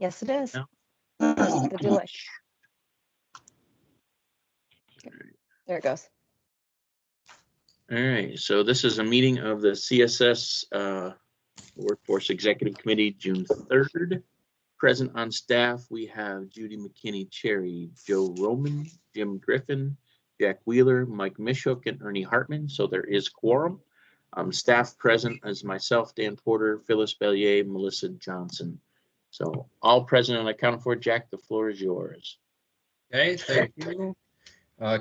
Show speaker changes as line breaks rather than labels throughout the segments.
Yes, it is.
No.
The delish. There it goes.
All right, so this is a meeting of the CSS Workforce Executive Committee, June 3rd. Present on staff, we have Judy McKinney Cherry, Joe Roman, Jim Griffin, Jack Wheeler, Mike Mishhook, and Ernie Hartman. So there is quorum. Staff present as myself, Dan Porter, Phyllis Bellier, Melissa Johnson. So all present and accounted for. Jack, the floor is yours.
Okay, thank you.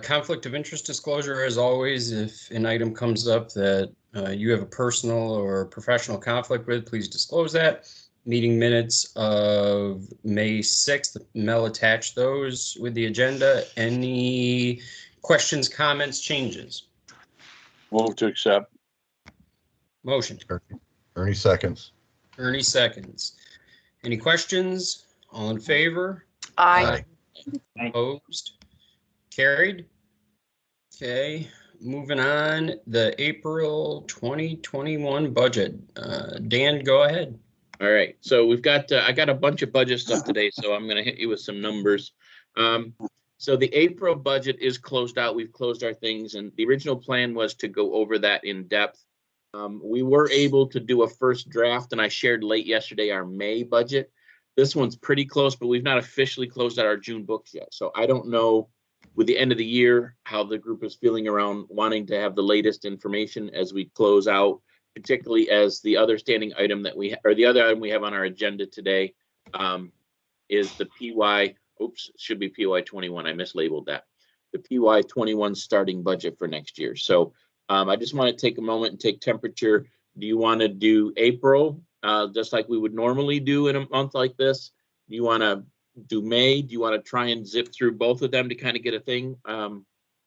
Conflict of interest disclosure, as always, if an item comes up that you have a personal or professional conflict with, please disclose that. Meeting minutes of May 6th, Mel attached those with the agenda. Any questions, comments, changes?
Move to accept.
Motion.
Ernie seconds.
Ernie seconds. Any questions? All in favor?
Aye.
Opposed? Carried. Okay, moving on, the April 2021 budget. Dan, go ahead.
All right, so we've got, I got a bunch of budget stuff today, so I'm gonna hit you with some numbers. So the April budget is closed out. We've closed our things, and the original plan was to go over that in depth. We were able to do a first draft, and I shared late yesterday our May budget. This one's pretty close, but we've not officially closed out our June books yet. So I don't know with the end of the year how the group is feeling around wanting to have the latest information as we close out, particularly as the other standing item that we, or the other item we have on our agenda today is the PY, oops, it should be PY 21. I mislabeled that. The PY 21 starting budget for next year. So I just want to take a moment and take temperature. Do you want to do April just like we would normally do in a month like this? Do you want to do May? Do you want to try and zip through both of them to kind of get a thing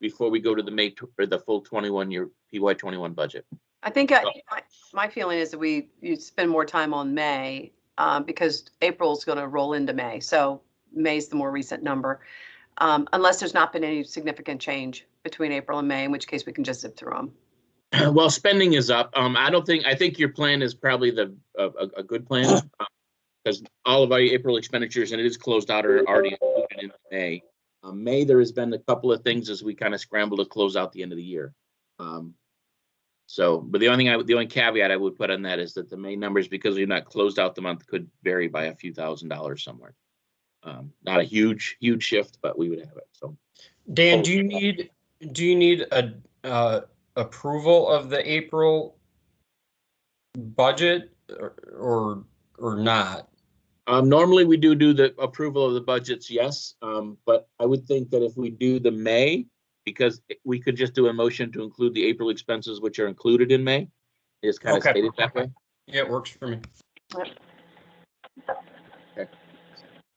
before we go to the May or the full 21-year PY 21 budget?
I think my feeling is that you spend more time on May because April's going to roll into May. So May's the more recent number, unless there's not been any significant change between April and May, in which case we can just zip through them.
Well, spending is up. I think your plan is probably a good plan because all of our April expenditures, and it is closed out, are already included in May. May, there has been a couple of things as we kind of scramble to close out the end of the year. But the only caveat I would put on that is that the May numbers, because we've not closed out the month, could vary by a few $1,000s somewhere. Not a huge shift, but we would have it. So,
Dan, do you need a approval of the April budget or not?
Normally we do the approval of the budgets, yes. But I would think that if we do the May, because we could just do a motion to include the April expenses, which are included in May, is kind of stated that way.
Yeah, it works for me.
Okay.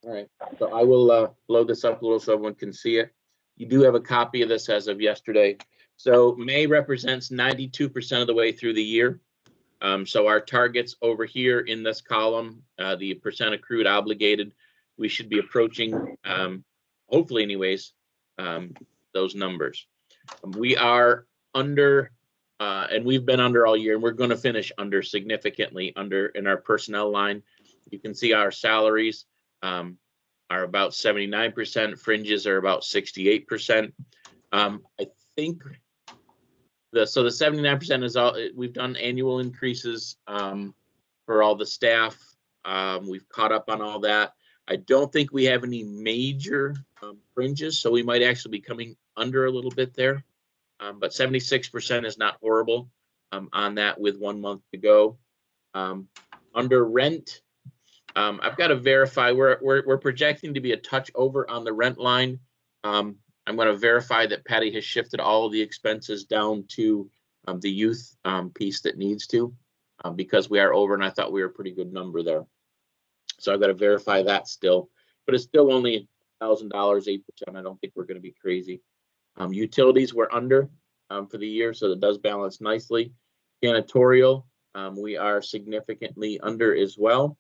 All right. So I will load this up a little so everyone can see it. You do have a copy of this as of yesterday. So May represents 92% of the way through the year. So our targets over here in this column, the percent accrued obligated, we should be approaching, hopefully anyways, those numbers. We are under, and we've been under all year, and we're going to finish under, significantly under, in our personnel line. You can see our salaries are about 79%, fringes are about 68%. I think the 79% is all, we've done annual increases for all the staff. We've caught up on all that. I don't think we have any major fringes, so we might actually be coming under a little bit there. But 76% is not horrible on that with 1 month to go. Under rent, I've got to verify. We're projecting to be a touch over on the rent line. I'm going to verify that Patty has shifted all of the expenses down to the youth piece that needs to, because we are over, and I thought we were a pretty good number there. So I've got to verify that still, but it's still only $1,000, 8%. I don't think we're going to be crazy. Utilities were under for the year, so that does balance nicely. Janitorial, we are significantly under as well.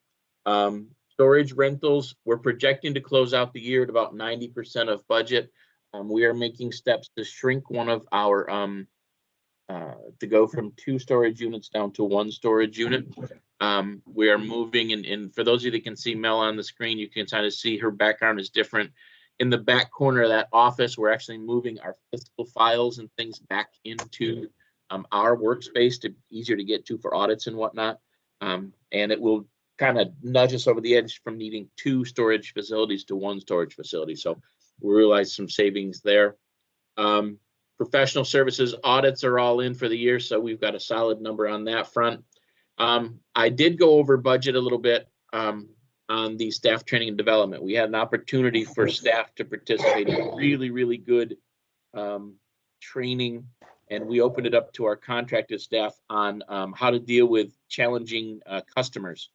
Storage rentals, we're projecting to close out the year at about 90% of budget. We are making steps to shrink one of our, to go from 2 storage units down to 1 storage unit. We are moving, and for those of you that can see Mel on the screen, you can kind of see her background is different. In the back corner of that office, we're actually moving our fiscal files and things back into our workspace to easier to get to for audits and whatnot. And it will kind of nudge us over the edge from needing 2 storage facilities to 1 storage facility. So we realize some savings there. Professional services audits are all in for the year, so we've got a solid number on that front. I did go over budget a little bit on the staff training and development. We had an opportunity for staff to participate in really, really good training, and we opened it up to our contracted staff on how to deal with challenging customers,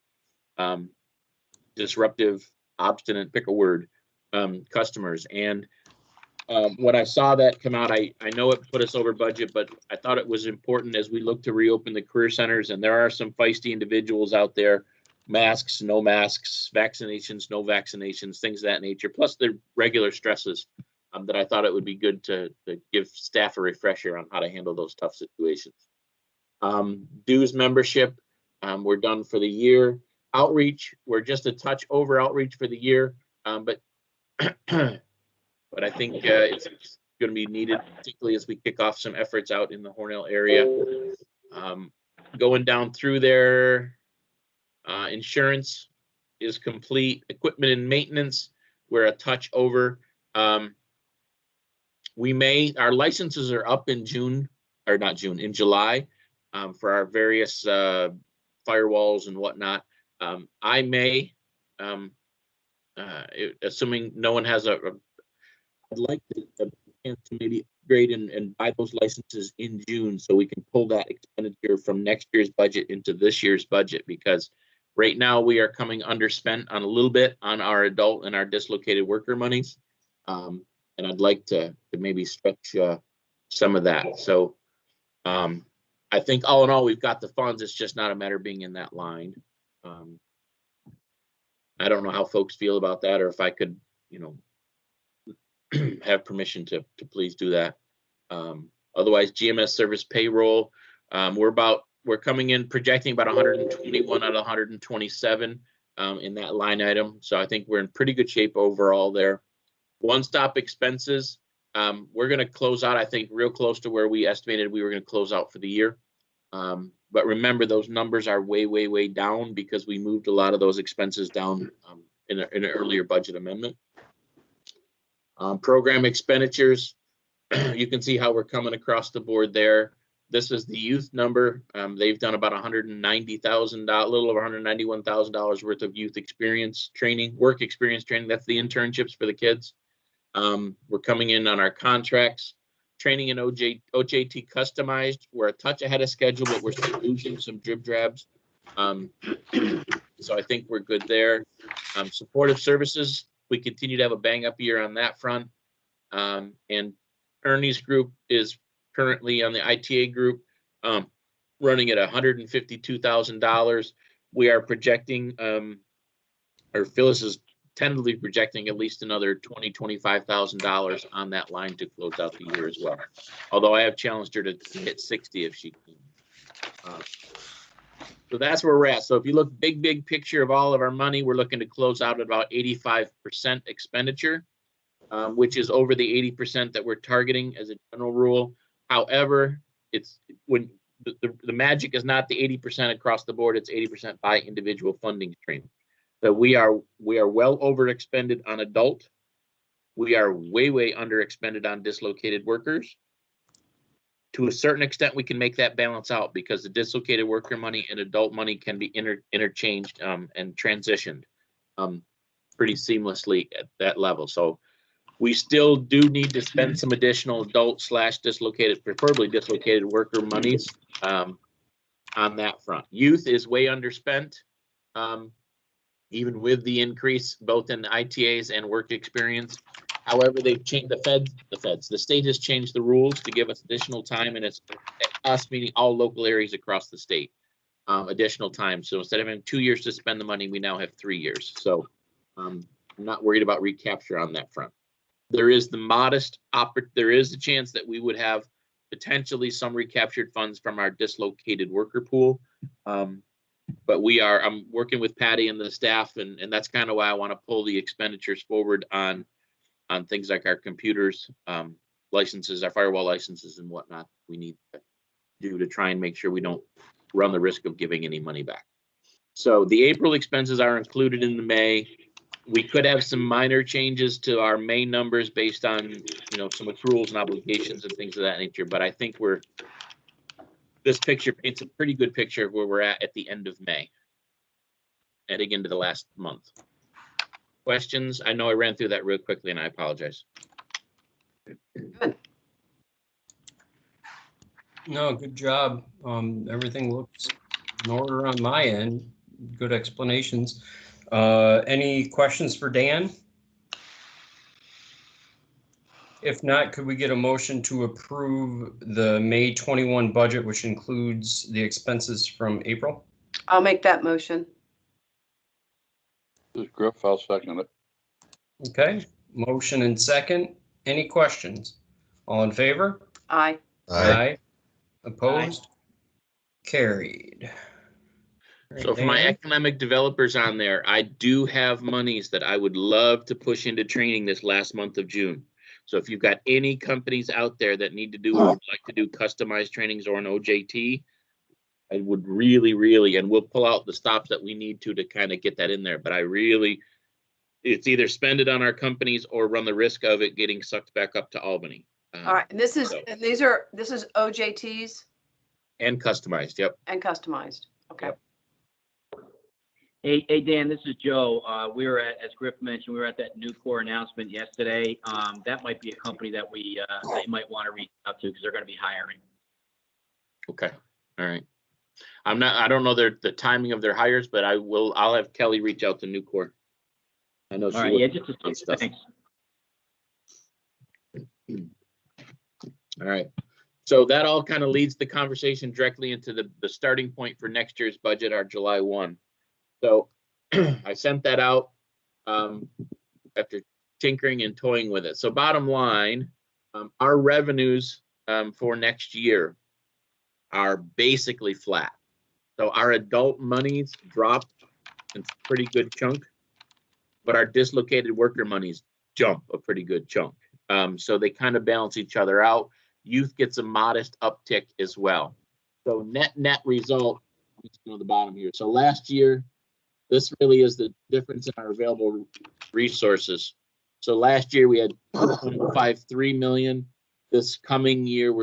disruptive, obstinate, pick a word, customers. And when I saw that come out, I know it put us over budget, but I thought it was important as we look to reopen the career centers, and there are some feisty individuals out there, masks, no masks, vaccinations, no vaccinations, things of that nature, plus the regular stresses, that I thought it would be good to give staff a refresher on how to handle those tough situations. Dues membership, we're done for the year. Outreach, we're just a touch over outreach for the year, but I think it's going to be needed, particularly as we kick off some efforts out in the Hornell area. Going down through there, insurance is complete. Equipment and maintenance, we're a touch over. Our licenses are up in June, or not June, in July, for our various firewalls and whatnot. I may, assuming no one has I'd like to maybe upgrade and buy those licenses in June so we can pull that expenditure from next year's budget into this year's budget, because right now we are coming underspent on a little bit on our adult and our dislocated worker monies. And I'd like to maybe stretch some of that. So I think all in all, we've got the funds. It's just not a matter of being in that line. I don't know how folks feel about that, or if I could, have permission to please do that. Otherwise, GMS service payroll, we're coming in projecting about 121 out of 127 in that line item. So I think we're in pretty good shape overall there. One-stop expenses, we're going to close out, I think, real close to where we estimated we were going to close out for the year. But remember, those numbers are way, way, way down because we moved a lot of those expenses down in an earlier budget amendment. Program expenditures, you can see how we're coming across the board there. This is the youth number. They've done about $190,000, a little over $191,000 worth of youth experience training, work experience training. That's the internships for the kids. We're coming in on our contracts. Training in OJT customized. We're a touch ahead of schedule, but we're still losing some drib drabs. So I think we're good there. Supportive services, we continue to have a bang up year on that front. And Ernie's group is currently on the ITA group, running at $152,000. We are projecting, or Phyllis is tentatively projecting at least another $25,000 on that line to close out the year as well. Although I have challenged her to hit 60 if she can. So that's where we're at. So if you look big picture of all of our money, we're looking to close out at about 85% expenditure, which is over the 80% that we're targeting as a general rule. However, it's when the magic is not the 80% across the board, it's 80% by individual funding stream. So we are well over expended on adult. We are way under expended on dislocated workers. To a certain extent, we can make that balance out because the dislocated worker money and adult money can be interchanged and transitioned pretty seamlessly at that level. So we still do need to spend some additional adult / dislocated, preferably dislocated worker monies on that front. Youth is way underspent, even with the increase both in the ITAs and work experience. However, they've changed the state has changed the rules to give us additional time, and it's us, meaning all local areas across the state, additional time. So instead of having 2 years to spend the money, we now have 3 years. So I'm not worried about recapture on that front. There is there is a chance that we would have potentially some recaptured funds from our dislocated worker pool. But I'm working with Patty and the staff, and that's kind of why I want to pull the expenditures forward on things like our computers, licenses, our firewall licenses and whatnot we need to do to try and make sure we don't run the risk of giving any money back. So the April expenses are included in the May. We could have some minor changes to our May numbers based on, some accruals and obligations and things of that nature. But I think this picture paints a pretty good picture of where we're at the end of May, heading into the last month. Questions? I know I ran through that real quickly and I apologize.
Good.
No, good job. Everything looks in order on my end. Good explanations. Any questions for Dan? If not, could we get a motion to approve the May 21 budget, which includes the expenses from April?
I'll make that motion.
This is Griff, I'll second it.
Okay, motion and second. Any questions? All in favor?
Aye.
Aye.
Opposed? Carried.
So for my
Dan?
economic developers on there, I do have monies that I would love to push into training this last month of June. So if you've got any companies out there that need to do or would like to do customized trainings or an OJT, I would really, and we'll pull out the stops that we need to kind of get that in there. But it's either spend it on our companies or run the risk of it getting sucked back up to Albany.
All right, and this is OJTs
And customized, yep.
and customized. Okay.
Yep.
Hey, Dan, this is Joe. We were as Griff mentioned, we were at that Nucor announcement yesterday. That might be a company that that you might want to reach out to because they're going to be hiring.
Okay, all right. I don't know the timing of their hires, but I'll have Kelly reach out to Nucor. I know she
All right,
will.
yeah, just
on
to
stuff.
thanks.
All right. So that all kind of leads the conversation directly into the starting point for next year's budget, our July 1. So I sent that out after tinkering and toying with it. So bottom line, our revenues for next year are basically flat. So our adult monies dropped a pretty good chunk, but our dislocated worker monies jump a pretty good chunk. So they kind of balance each other out. Youth gets a modest uptick as well. So net result, let's go to the bottom here. So last year, this really is the difference in our available resources. So last year we had 2.53 million. This coming year,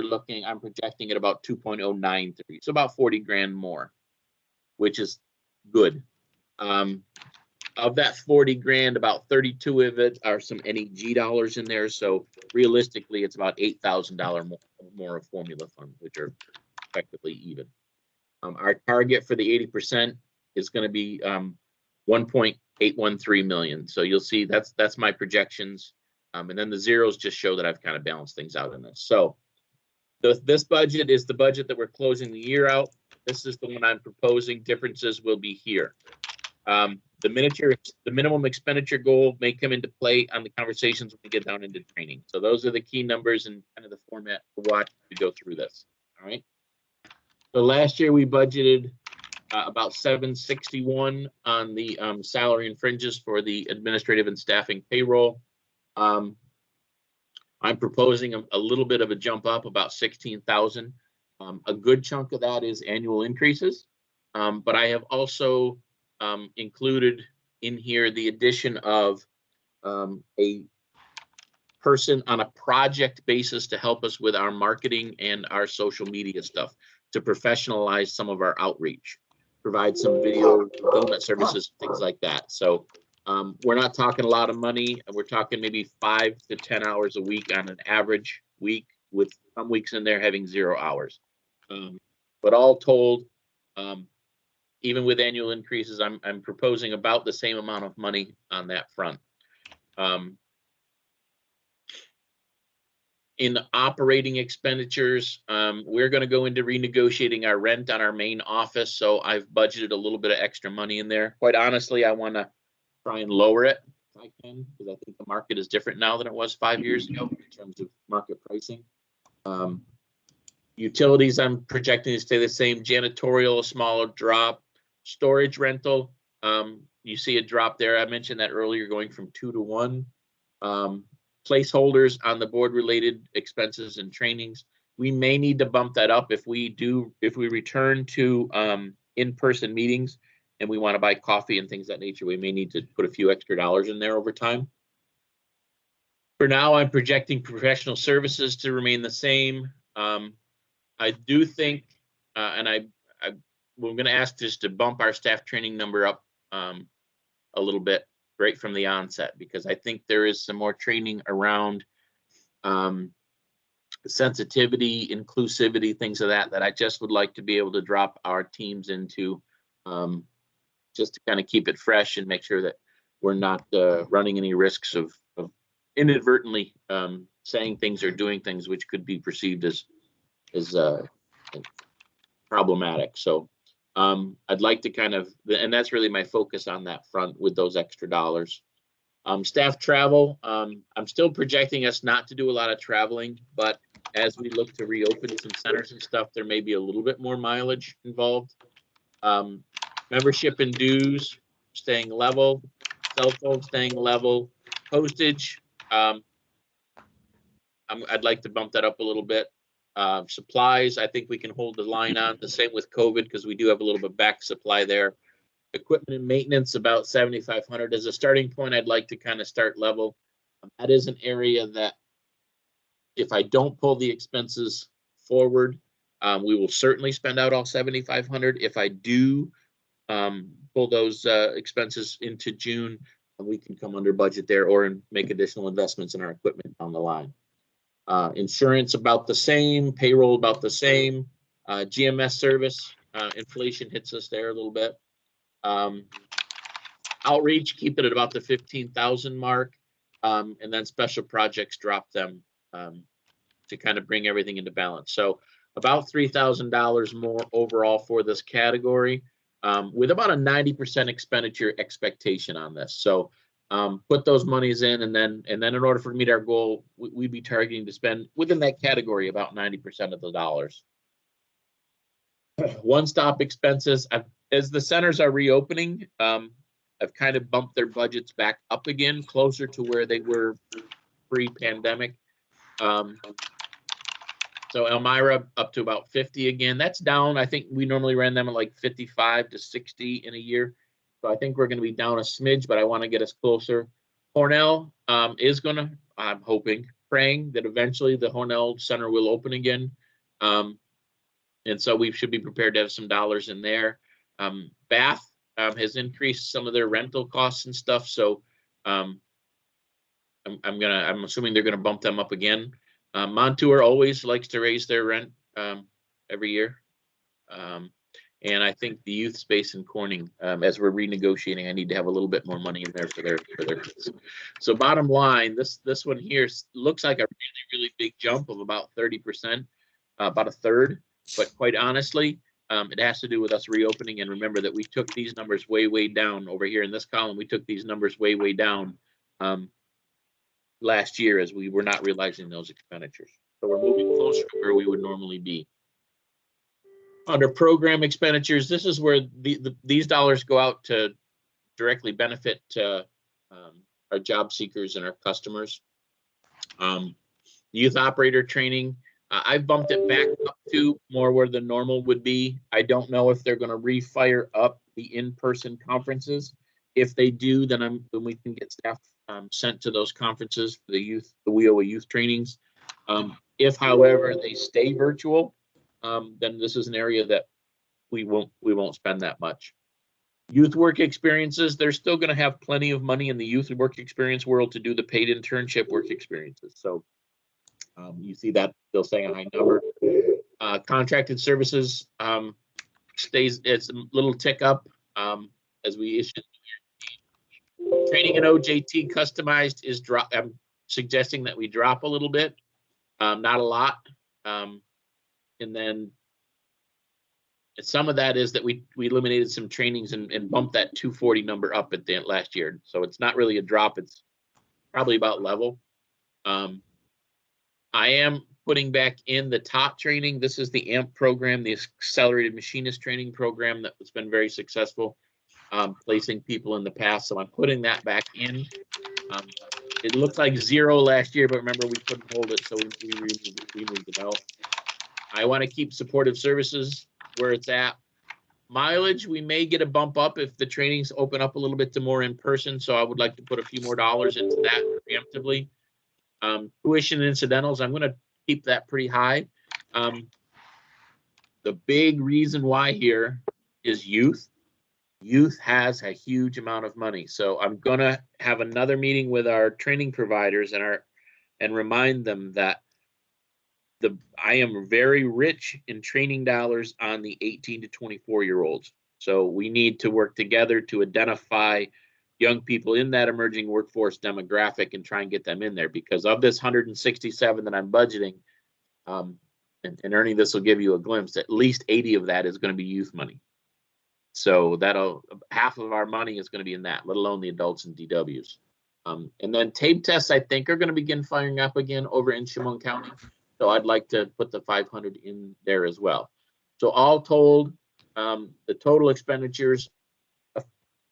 I'm projecting at about 2.093. So about 40 grand more, which is good. Of that 40 grand, about 32 of it are some NEG dollars in there. So realistically, it's about $8,000 more of formula funds, which are effectively even. Our target for the 80% is going to be 1.813 million. So you'll see that's my projections. And then the zeros just show that I've kind of balanced things out in this. So this budget is the budget that we're closing the year out. This is the one I'm proposing. Differences will be here. The minimum expenditure goal may come into play on the conversations when we get down into training. So those are the key numbers and kind of the format to watch to go through this. All right. So last year we budgeted about 761 on the salary and fringes for the administrative and staffing payroll. I'm proposing a little bit of a jump up, about 16,000. A good chunk of that is annual increases, but I have also included in here the addition of a person on a project basis to help us with our marketing and our social media stuff, to professionalize some of our outreach, provide some video fulfillment services, things like that. So we're not talking a lot of money. We're talking maybe 5 to 10 hours a week on an average week, with some weeks in there having 0 hours. But all told, even with annual increases, I'm proposing about the same amount of money on that front. In operating expenditures, we're going to go into renegotiating our rent on our main office. So I've budgeted a little bit of extra money in there. Quite honestly, I want to try and lower it if I can, because I think the market is different now than it was 5 years ago in terms of market pricing. Utilities, I'm projecting to stay the same. Janitorial, a smaller drop. storage rental, you see a drop there. I mentioned that earlier, going from 2 to 1. Placeholders on the board related expenses and trainings. We may need to bump that up if we return to in-person meetings and we want to buy coffee and things of that nature. We may need to put a few extra dollars in there over time. For now, I'm projecting professional services to remain the same. I do think, we're going to ask just to bump our staff training number up a little bit right from the onset, because I think there is some more training around sensitivity, inclusivity, things of that I just would like to be able to drop our teams into, just to kind of keep it fresh and make sure that we're not running any risks of inadvertently saying things or doing things which could be perceived as problematic. So I'd like to kind of, and that's really my focus on that front with those extra dollars. Staff travel, I'm still projecting us not to do a lot of traveling, but as we look to reopen some centers and stuff, there may be a little bit more mileage involved. Membership and dues staying level, cell phone staying level, postage, I'd like to bump that up a little bit. Supplies, I think we can hold the line on. The same with COVID, because we do have a little bit back supply there. Equipment and maintenance, about 7,500 as a starting point. I'd like to kind of start level. That is an area that, if I don't pull the expenses forward, we will certainly spend out all 7,500. If I do pull those expenses into June, we can come under budget there or make additional investments in our equipment down the line. Insurance about the same, payroll about the same, GMS service, inflation hits us there a little bit. Outreach, keep it at about the 15,000 mark, and then special projects, drop them to kind of bring everything into balance. So about $3,000 more overall for this category, with about a 90% expenditure expectation on this. So put those monies in, and then in order for to meet our goal, we'd be targeting to spend within that category about 90% of the dollars. One-stop expenses, as the centers are reopening, I've kind of bumped their budgets back up again, closer to where they were pre-pandemic. So Elmira up to about 50 again. That's down. I think we normally ran them at like 55 to 60 in a year. So I think we're going to be down a smidge, but I want to get us closer. Hornell is going to, I'm hoping, praying that eventually the Hornell Center will open again. And so we should be prepared to have some dollars in there. Bath has increased some of their rental costs and stuff. So I'm assuming they're going to bump them up again. Montour always likes to raise their rent every year. And I think the youth space in Corning, as we're renegotiating, I need to have a little bit more money in there for their kids. So bottom line, this one here looks like a really, really big jump of about 30%, about a third. But quite honestly, it has to do with us reopening. And remember that we took these numbers way, way down over here in this column. We took these numbers way, way down last year as we were not realizing those expenditures. So we're moving closer to where we would normally be. Under program expenditures, this is where these dollars go out to directly benefit our job seekers and our customers. Youth operator training, I've bumped it back up to more where the normal would be. I don't know if they're going to refire up the in-person conferences. If they do, then we can get staff sent to those conferences for the WIOA youth trainings. If, however, they stay virtual, then this is an area that we won't spend that much. Youth work experiences, they're still going to have plenty of money in the youth work experience world to do the paid internship work experiences. So you see that still staying a high number. Contracted services it's a little tick up as we issue. Training and OJT customized is drop. I'm suggesting that we drop a little bit, not a lot. And then some of that is that we eliminated some trainings and bumped that 240 number up at the end last year. So it's not really a drop. It's probably about level. I am putting back in the top training. This is the AMP program, the Accelerated Machinist Training Program that has been very successful, placing people in the past. So I'm putting that back in. It looked like 0 last year, but remember we couldn't hold it, so we moved it out. I want to keep supportive services where it's at. Mileage, we may get a bump up if the trainings open up a little bit to more in person. So I would like to put a few more dollars into that preemptively. Tuition and incidentals, I'm going to keep that pretty high. The big reason why here is youth. Youth has a huge amount of money. So I'm going to have another meeting with our training providers and remind them that I am very rich in training dollars on the 18 to 24-year-olds. So we need to work together to identify young people in that emerging workforce demographic and try and get them in there, because of this 167 that I'm budgeting, and Ernie, this will give you a glimpse, at least 80 of that is going to be youth money. So half of our money is going to be in that, let alone the adults and DWs. And then tape tests, I think, are going to begin firing up again over in Chemung County. So I'd like to put the 500 in there as well. So all told, the total expenditures,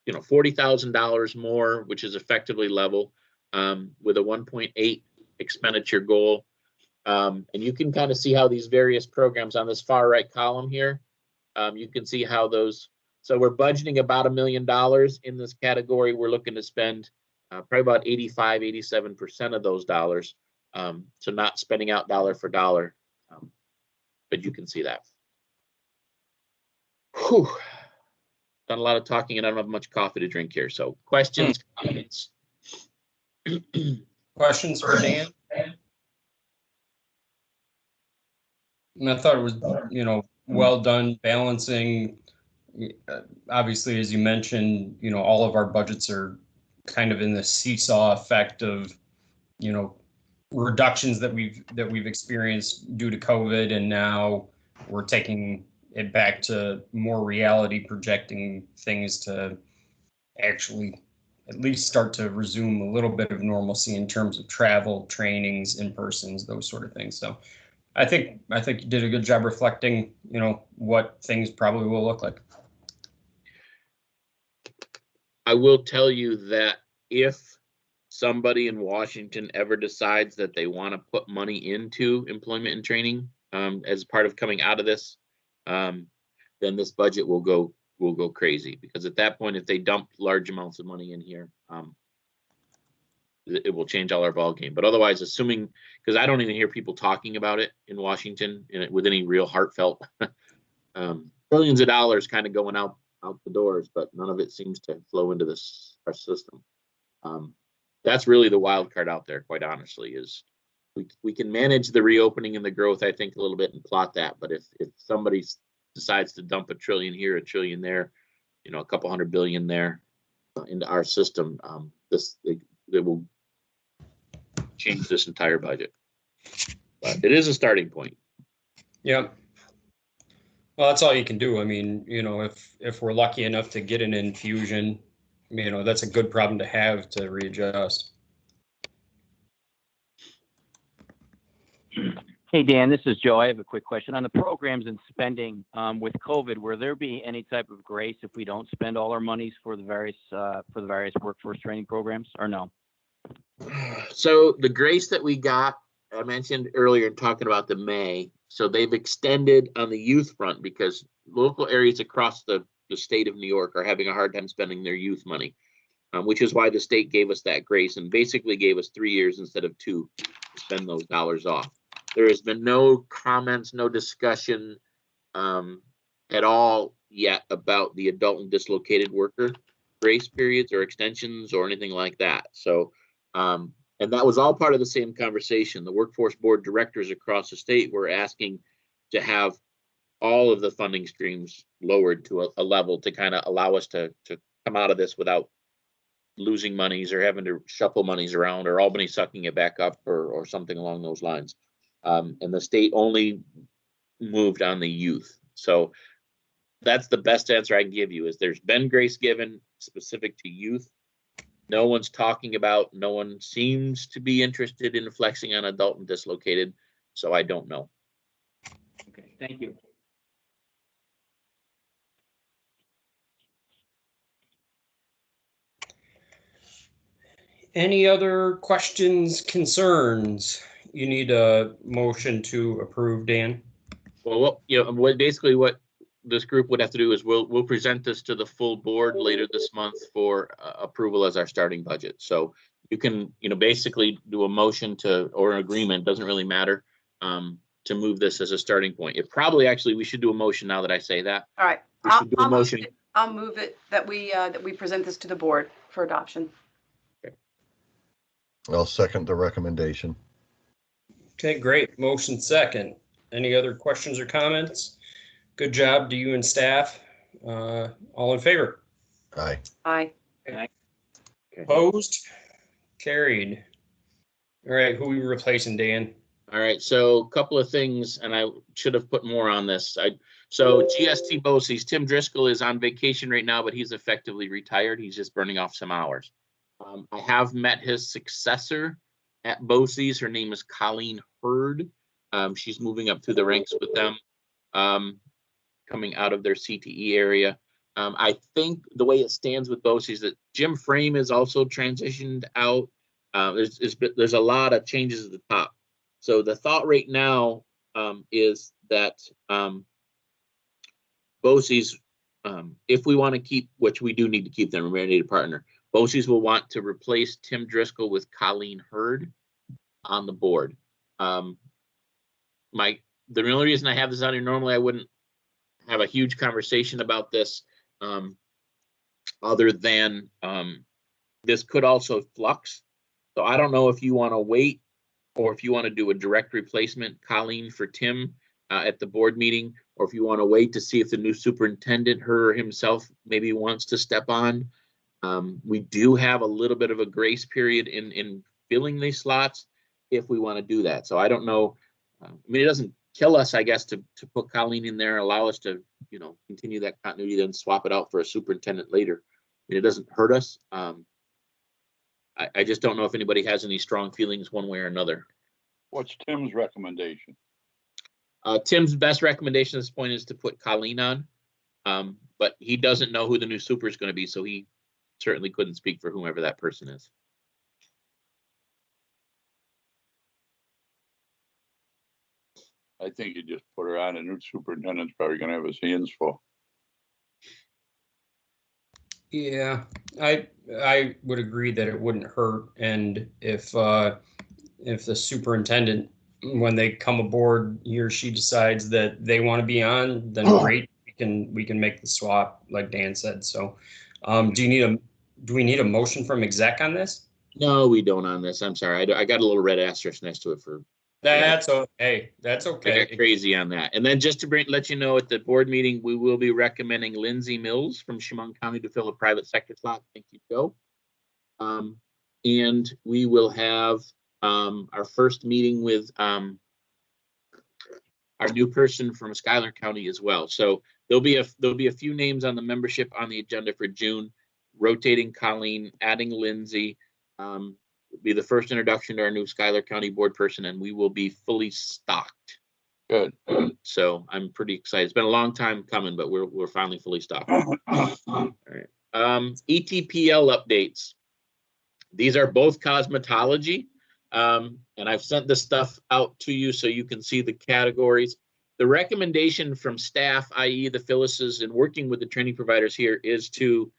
$40,000 more, which is effectively level, with a 1.8 expenditure goal. And you can kind of see how these various programs on this far right column here, you can see how those, so we're budgeting about $1 million in this category. We're looking to spend probably about 87% of those dollars. So not spending out dollar for dollar, but you can see that. Whew. Done a lot of talking and I don't have much coffee to drink here. So questions, comments?
Questions for Dan? And I thought it was, well done balancing. Obviously, as you mentioned, all of our budgets are kind of in the seesaw effect of, reductions that we've experienced due to COVID, and now we're taking it back to more reality, projecting things to actually at least start to resume a little bit of normalcy in terms of travel, trainings, in-persons, those sort of things. So I think you did a good job reflecting, what things probably will look like.
I will tell you that if somebody in Washington ever decides that they want to put money into employment and training as part of coming out of this, then this budget will go crazy, because at that point, if they dump large amounts of money in here, it will change all our ball game. But otherwise, assuming, because I don't even hear people talking about it in Washington with any real heartfelt billions of dollars kind of going out the doors, but none of it seems to flow into our system. That's really the wild card out there, quite honestly, is we can manage the reopening and the growth, I think, a little bit and plot that. But if somebody decides to dump $1 trillion here, $1 trillion there, a couple $100 billion there into our system, it will change this entire budget. But it is a starting point.
Yeah. Well, that's all you can do. I mean, if we're lucky enough to get an infusion, that's a good problem to have to readjust.
Hey, Dan, this is Joe. I have a quick question on the programs and spending. With COVID, will there be any type of grace if we don't spend all our monies for the various workforce training programs, or no?
So the grace that we got, I mentioned earlier in talking about the May. So they've extended on the youth front because local areas across the state of New York are having a hard time spending their youth money, which is why the state gave us that grace and basically gave us 3 years instead of 2 to spend those dollars off. There has been no comments, no discussion at all yet about the adult and dislocated worker grace periods or extensions or anything like that. So, and that was all part of the same conversation. The workforce board directors across the state were asking to have all of the funding streams lowered to a level to kind of allow us to come out of this without losing monies or having to shuffle monies around or Albany sucking it back up or something along those lines. And the state only moved on the youth. So that's the best answer I can give you, is there's been grace given specific to youth. No one's talking about, no one seems to be interested in flexing on adult and dislocated. So I don't know.
Okay, thank you.
Any other questions, concerns? You need a motion to approve, Dan?
Well, basically what this group would have to do is we'll present this to the full board later this month for approval as our starting budget. So you can, basically do a motion or an agreement, doesn't really matter, to move this as a starting point. It probably actually, we should do a motion now that I say that.
All right.
We should do a motion.
I'll move it that we present this to the board for adoption.
I'll second the recommendation.
Okay, great. Motion second. Any other questions or comments? Good job to you and staff. All in favor?
Aye.
Aye.
Opposed? Carried. All right, who are we replacing, Dan?
All right, so a couple of things, and I should have put more on this. So GST BOCES, Tim Driscoll is on vacation right now, but he's effectively retired. He's just burning off some hours. I have met his successor at BOCES. Her name is Colleen Hurd. She's moving up through the ranks with them, coming out of their CTE area. I think the way it stands with BOCES that Jim Frame is also transitioned out. There's a lot of changes at the top. So the thought right now is that BOCES, if we want to keep, which we do need to keep them, a mandated partner, BOCES will want to replace Tim Driscoll with Colleen Hurd on the board. The only reason I have this on here, normally I wouldn't have a huge conversation about this, other than this could also flux. So I don't know if you want to wait or if you want to do a direct replacement, Colleen for Tim at the board meeting, or if you want to wait to see if the new superintendent, her himself, maybe wants to step on. We do have a little bit of a grace period in filling these slots if we want to do that. So I don't know. It doesn't kill us, I guess, to put Colleen in there, allow us to, continue that continuity, then swap it out for a superintendent later. It doesn't hurt us. I just don't know if anybody has any strong feelings one way or another.
What's Tim's recommendation?
Tim's best recommendation at this point is to put Colleen on, but he doesn't know who the new super is going to be, so he certainly couldn't speak for whomever that person is.
I think you just put her on. A new superintendent's probably gonna have his hands full.
Yeah, I would agree that it wouldn't hurt, and if the superintendent, when they come aboard, he or she decides that they want to be on, then great, we can make the swap like Dan said. So, do we need a motion from exec on this?
No, we don't on this. I'm sorry. I got a little red asterisk next to it for.
That's okay. That's
I
okay.
got crazy on that. And then just to let you know, at the board meeting, we will be recommending Lindsay Mills from Chemung County to fill a private sector slot. Thank you, Joe. And we will have our first meeting with our new person from Schuyler County as well. So there'll be a few names on the membership on the agenda for June, rotating Colleen, adding Lindsay. Be the first introduction to our new Schuyler County board person, and we will be fully stocked.
Good.
So I'm pretty excited. It's been a long time coming, but we're finally fully stocked. All right. ETPL updates. These are both cosmetology, and I've sent this stuff out to you so you can see the categories. The recommendation from staff, i.e. the Phyllis's, and working with the training providers here, is to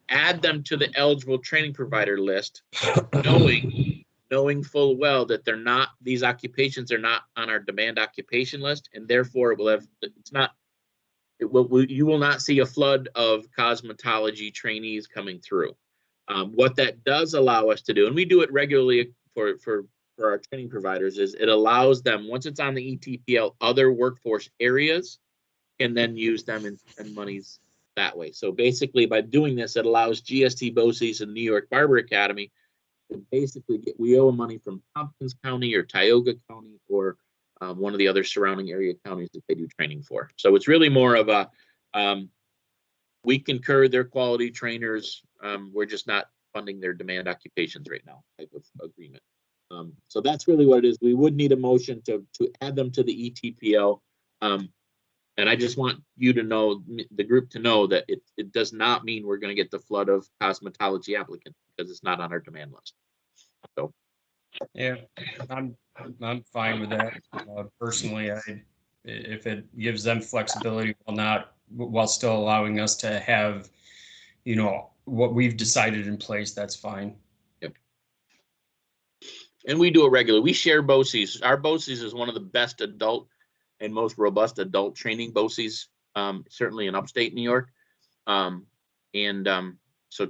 add them to the eligible training provider list, knowing full well that these occupations are not on our demand occupation list, and therefore you will not see a flood of cosmetology trainees coming through. What that does allow us to do, and we do it regularly for our training providers, is it allows them, once it's on the ETPL, other workforce areas can then use them and monies that way. So basically, by doing this, it allows GST BOCES and New York Barber Academy to basically get WIO money from Tompkins County or Tioga County or one of the other surrounding area counties that they do training for. So it's really more of a we concur they're quality trainers. We're just not funding their demand occupations right now type of agreement. So that's really what it is. We would need a motion to add them to the ETPO. And I just want you to know, the group to know that it does not mean we're going to get the flood of cosmetology applicants because it's not on our demand list. So.
Yeah, I'm fine with that. Personally, if it gives them flexibility while still allowing us to have, what we've decided in place, that's fine.
Yep. And we do it regularly. We share BOCES. Our BOCES is one of the best adult and most robust adult training BOCES, certainly in upstate New York. So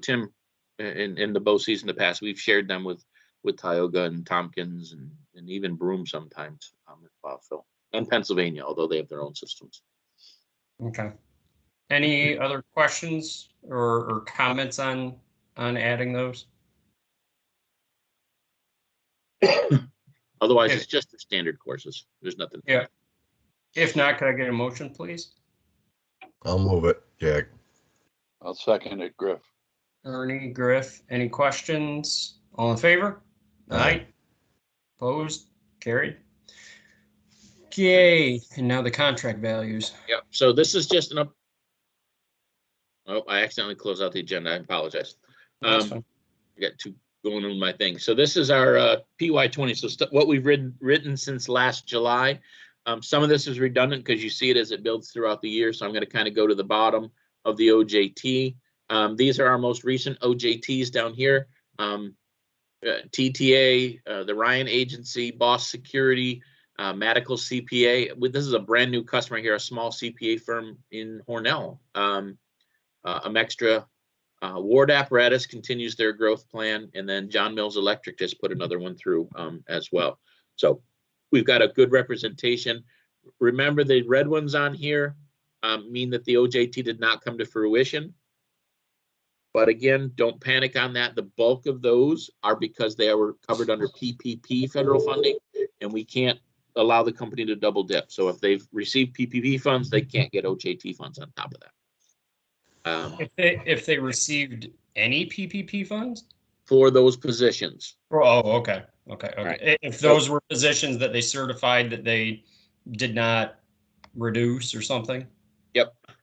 Tim, in the BOCES in the past, we've shared them with Tioga and Tompkins and even Broome sometimes as well. So, and Pennsylvania, although they have their own systems.
Okay. Any other questions or comments on adding those?
Otherwise,
Yeah.
it's just the standard courses. There's nothing.
Yeah. If not, could I get a motion, please?
I'll move it, Jack.
I'll second it, Griff.
Ernie, Griff, any questions? All in favor?
Aye.
Opposed? Carried. Okay, and now the contract values.
Yep. So this is just an Oh, I accidentally closed out the agenda. I apologize.
That's fine.
I got two going on my thing. So this is our PY20. So what we've written since last July. Some of this is redundant because you see it as it builds throughout the year. So I'm going to kind of go to the bottom of the OJT. These are our most recent OJTs down here. TTA, the Ryan Agency, Boss Security, Medical CPA. This is a brand new customer here, a small CPA firm in Hornell. Amextra, Ward Apparatus continues their growth plan, and then John Mills Electric just put another one through as well. So we've got a good representation. Remember, the red ones on here mean that the OJT did not come to fruition. But again, don't panic on that. The bulk of those are because they were covered under PPP federal funding, and we can't allow the company to double dip. So if they've received PPP funds, they can't get OJT funds on top of that.
If they received any PPP funds?
For those positions.
Oh, okay.
Right.
If those were positions that they certified that they did not reduce or something?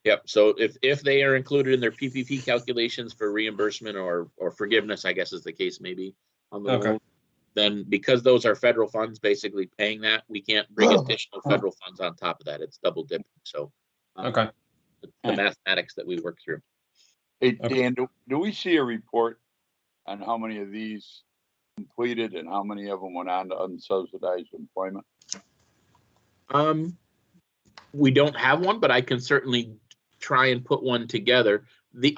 Yep. So if they are included in their PPP calculations for reimbursement or forgiveness, I guess is the case maybe on the loan, then because those are federal funds basically paying that, we can't bring additional federal funds on top of that. It's double dipping. So
Okay.
The mathematics that we work through.
Hey,
Okay.
Dan, do we see a report on how many of these completed and how many of them went on to unsubsidized employment?
We don't have one, but I can certainly try and put one together.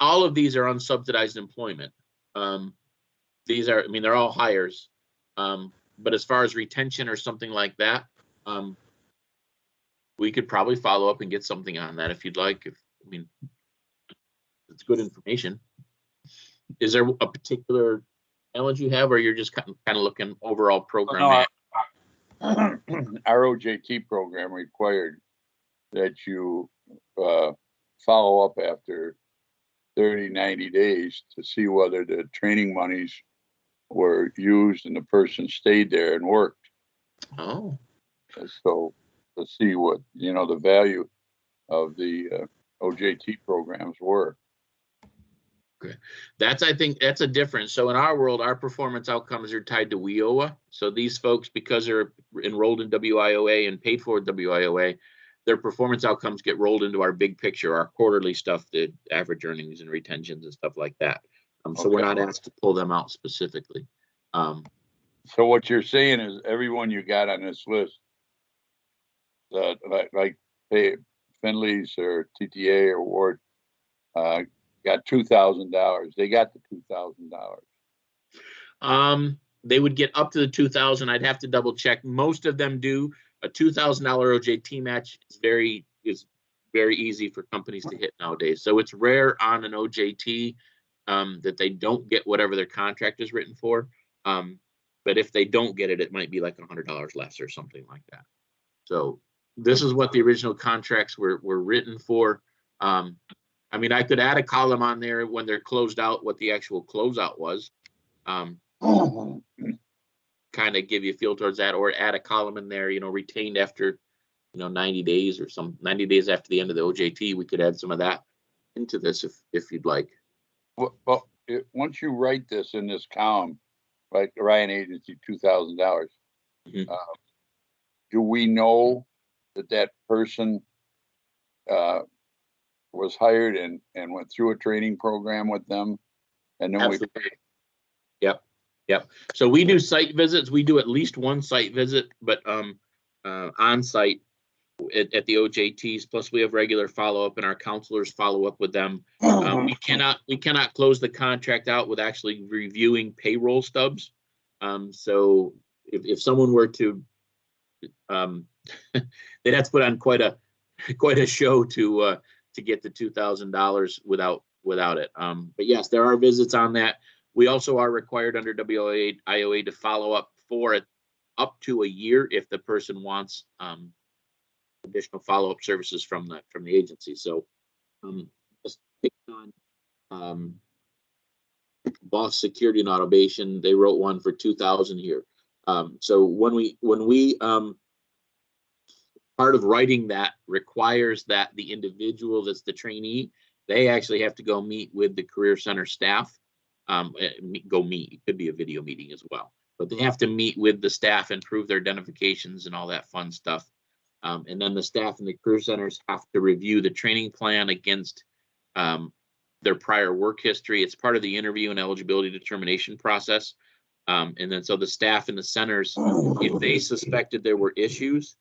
All of these are unsubsidized employment. These are, I mean, they're all hires. But as far as retention or something like that, we could probably follow up and get something on that if you'd like. I mean, it's good information. Is there a particular challenge you have, or you're just kind of looking overall program?
Our OJT program required that you follow up after 30, 90 days to see whether the training monies were used and the person stayed there and worked.
Oh.
So to see what, the value of the OJT programs were.
Okay. I think that's a difference. So in our world, our performance outcomes are tied to WIOA. So these folks, because they're enrolled in WIOA and paid for WIOA, their performance outcomes get rolled into our big picture, our quarterly stuff, the average earnings and retentions and stuff like that. So we're not asked to pull them out specifically.
So what you're saying is everyone you got on this list, like hey, Finley's or TTA or Ward, got $2,000. They got the $2,000.
They would get up to the 2,000. I'd have to double check. Most of them do. A $2,000 OJT match is very easy for companies to hit nowadays. So it's rare on an OJT that they don't get whatever their contract is written for. But if they don't get it, it might be like $100 less or something like that. So this is what the original contracts were written for. I mean, I could add a column on there when they're closed out, what the actual closeout was. kind of give you a feel towards that, or add a column in there, retained after, 90 days or 90 days after the end of the OJT, we could add some of that into this if you'd like.
Well, once you write this in this column, like the Ryan Agency, $2,000,
Mhm.
Do we know that person was hired and went through a training program with them? And then
Absolutely. Yep. So we do site visits. We do at least one site visit, but on site at the OJTs. Plus, we have regular follow up, and our counselors follow up with them. We cannot close the contract out with actually reviewing payroll stubs. So if someone were to, they'd have to put on quite a show to get the $2,000 without it. But yes, there are visits on that. We also are required under WIOA to follow up for it up to a year if the person wants additional follow-up services from the agency. So just picking on Boss Security and Automation, they wrote one for 2,000 here. So when we part of writing that requires that the individual that's the trainee, they actually have to go meet with the Career Center staff. It could be a video meeting as well, but they have to meet with the staff and prove their identifications and all that fun stuff. And then the staff in the Career Centers have to review the training plan against their prior work history. It's part of the interview and eligibility determination process. And then so the staff in the centers, if they suspected there were issues,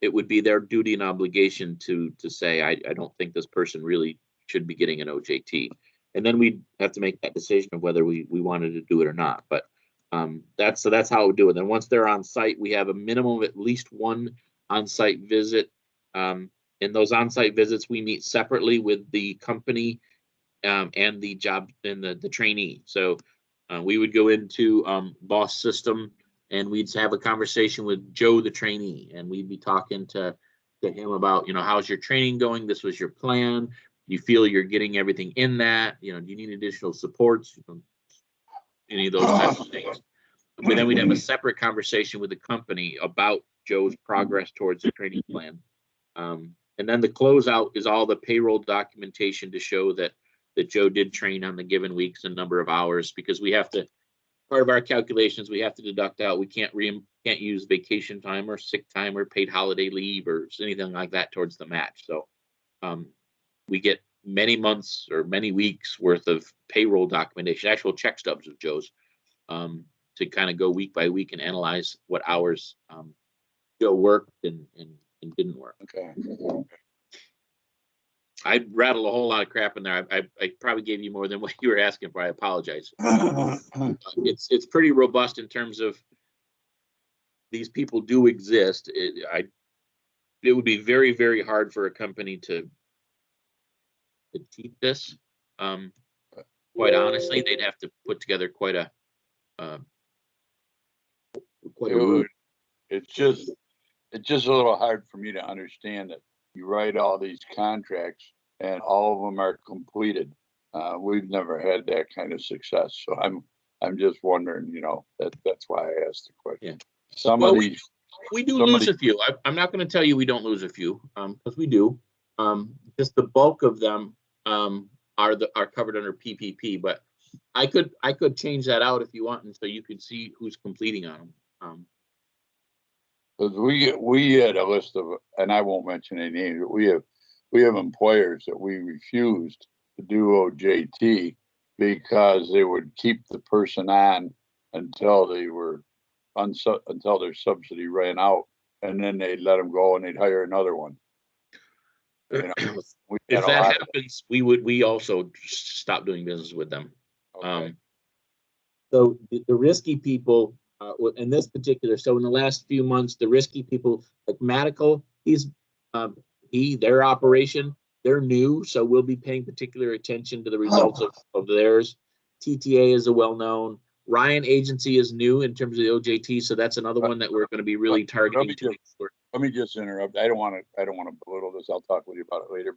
it would be their duty and obligation to say, I don't think this person really should be getting an OJT. And then we'd have to make that decision of whether we wanted to do it or not. But that's how we do it. And once they're on site, we have a minimum of at least one on-site visit. In those on-site visits, we meet separately with the company and the job and the trainee. So we would go into Boss System and we'd have a conversation with Joe, the trainee, and we'd be talking to him about, how's your training going? This was your plan. You feel you're getting everything in that? Do you need additional supports? Any of those types of things. But then we'd have a separate conversation with the company about Joe's progress towards the training plan. And then the closeout is all the payroll documentation to show that Joe did train on the given weeks and number of hours, because we have to, part of our calculations, we have to deduct out, we can't use vacation time or sick time or paid holiday leave or anything like that towards the match. So we get many months or many weeks worth of payroll documentation, actual check stubs of Joe's, to kind of go week by week and analyze what hours Joe worked and didn't work.
Okay.
I rattled a whole lot of crap in there. I probably gave you more than what you were asking for. I apologize. It's pretty robust in terms of these people do exist. It would be very, very hard for a company to teach this. Quite honestly, they'd have to put together quite a route.
It's just a little hard for me to understand that you write all these contracts and all of them are completed. We've never had that kind of success. So I'm just wondering, that's why I asked the question.
Yeah. We do lose a few. I'm not going to tell you we don't lose a few, because we do. Just the bulk of them are covered under PPP, but I could change that out if you want, and so you could see who's completing on them.
Because we had a list of, and I won't mention any names, but we have employers that we refused to do OJT because they would keep the person on until they were until their subsidy ran out, and then they'd let them go and they'd hire another one.
If that happens, we also stop doing business with them.
Okay.
So the risky people, in this particular, so in the last few months, the risky people like Medical, their operation, they're new, so we'll be paying particular attention to the results of theirs. TTA is a well-known. Ryan Agency is new in terms of the OJT, so that's another one that we're going to be really targeting.
Let me just interrupt. I don't want to belittle this. I'll talk with you about it later.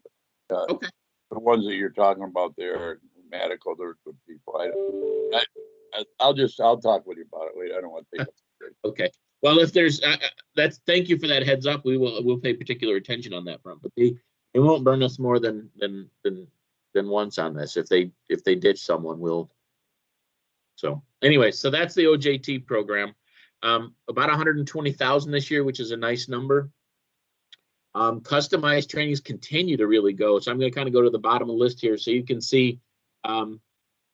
But
okay.
The ones that you're talking about there, Medical, they're good people. I'll talk with you about it wait, I don't want to take.
Okay. Well, if there's thank you for that heads up. We'll pay particular attention on that front, but they won't burn us more than once on this. If they ditch someone, we'll. So anyway, so that's the OJT program. About 120,000 this year, which is a nice number. Customized trainings continue to really go. So I'm going to kind of go to the bottom of the list here, so you can see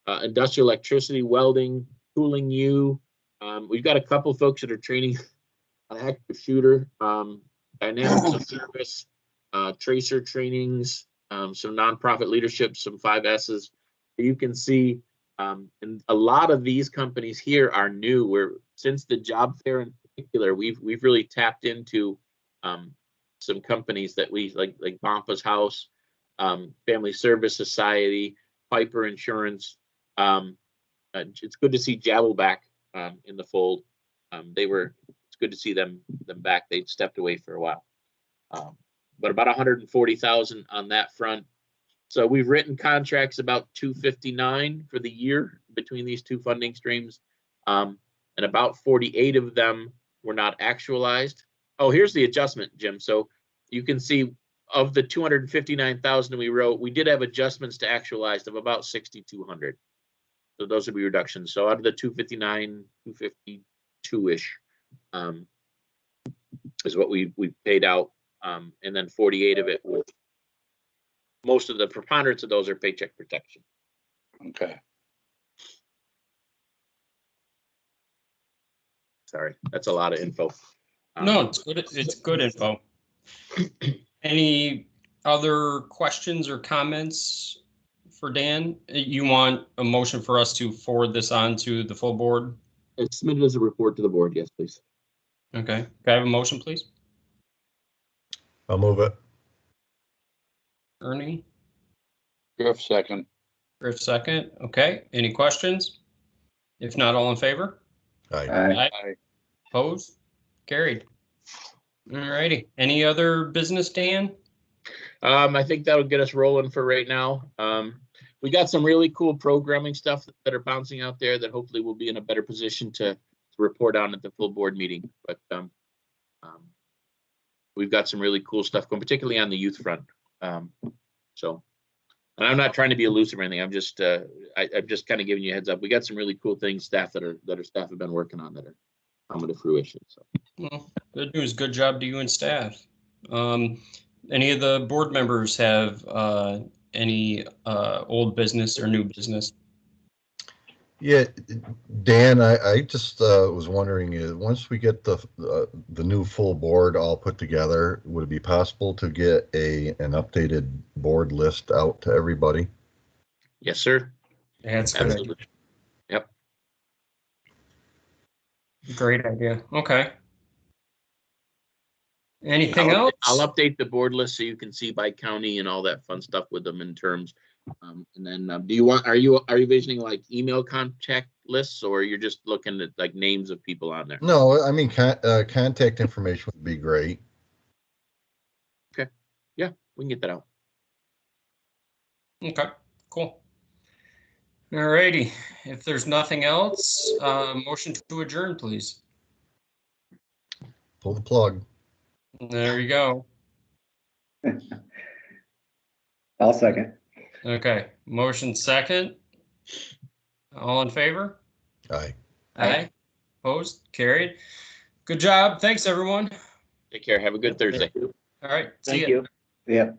industrial electricity, welding, tooling U. We've got a couple folks that are training an active shooter, dynamics of service, tracer trainings, some nonprofit leadership, some 5S's. You can see, and a lot of these companies here are new. Since the job fair in particular, we've really tapped into some companies that we like Bompa's House, Family Service Society, Piper Insurance. It's good to see Javel back in the fold. It's good to see them back. They'd stepped away for a while. But about 140,000 on that front. So we've written contracts about 259 for the year between these two funding streams. And about 48 of them were not actualized. Oh, here's the adjustment, Jim. So you can see of the 259,000 we wrote, we did have adjustments to actualized of about 6,200. So those would be reductions. So out of the 259, 252-ish is what we paid out. And then 48 of it, most of the preponderance of those are paycheck protection.
Okay.
Sorry, that's a lot of info.
No, it's good. It's good info. Any other questions or comments for Dan? You want a motion for us to forward this on to the full board?
It's submitted as a report to the board. Yes, please.
Okay. Can I have a motion, please?
I'll move it.
Ernie?
Griff, second.
Griff, second. Okay. Any questions? If not, all in favor?
Aye.
Aye.
Aye.
Opposed? Carried. All righty. Any other business, Dan?
I think that'll get us rolling for right now. We got some really cool programming stuff that are bouncing out there that hopefully we'll be in a better position to report on at the full board meeting. But we've got some really cool stuff going, particularly on the youth front. So, and I'm not trying to be elusive or anything. I'm just I'm just kind of giving you a heads up. We got some really cool things staff have been working on that are coming to fruition. So,
Well, good news. Good job to you and staff. Any of the board members have any old business or new business?
Yeah, Dan, I just was wondering, once we get the new full board all put together, would it be possible to get an updated board list out to everybody?
yes, sir.
Yeah, that's good.
Absolutely. Yep.
Great idea. Okay. Anything else?
I'll update the board list so you can see by county and all that fun stuff with them in terms. And then, are you visioning like email contact lists, or you're just looking at like names of people on there?
No, I mean contact information would be great.
Okay, yeah, we can get that out.
Okay, cool. All righty. If there's nothing else, motion to adjourn, please.
Pull the plug.
There you go.
I'll second.
Okay, motion second. All in favor?
Aye.
Aye. Opposed? Carried. Good job. Thanks, everyone.
Take care. Have a good Thursday.
All right. See
Thank
ya.
you. Yeah.